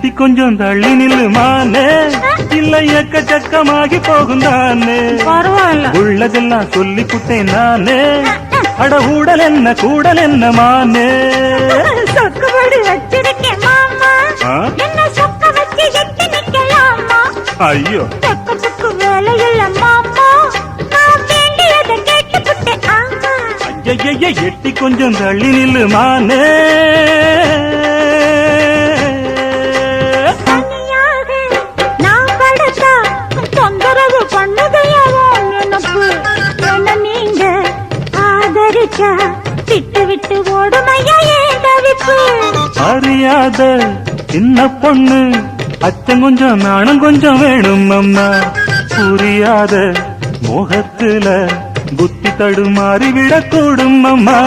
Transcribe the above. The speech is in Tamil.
எட்டி கொஞ்சம் தள்ளி நில்லுமானே, இல்ல எக்கச்சக்கமாகி போகும் தானே. பரவாயில்ல, உள்ளதெல்லாம் சொல்லி குட்டேன் நானே, அட ஊடல் என்ன கூடல் என்ன மானே. சொக்குபடி வச்சிருக்கேன் மாமா, என்ன சொக்க வச்சு எட்டி நிக்கலாமா? ஐயோ சொக்கத்துக்கு வேலை இல்ல மாமா, நான் வேண்டியதை கேட்டுக்கிட்டேன். ஆமா ஐய எட்டி கொஞ்சம் தள்ளி நில்லுமானே. தனியாக நான் படுத்தா தொந்தரவு பண்ணுதையாவோ நினப்பு. என்ன நீங்க ஆதரிச்சா விட்டு விட்டு ஓடுமையா ஏன் தவிப்பு? அறியாத சின்ன பொண்ணு, அச்சம் கொஞ்சம் நாணம் கொஞ்சம் வேணும் அம்மா. புரியாத மோகத்துல புத்தி தடுமாறி விடக்கூடும் அம்மா.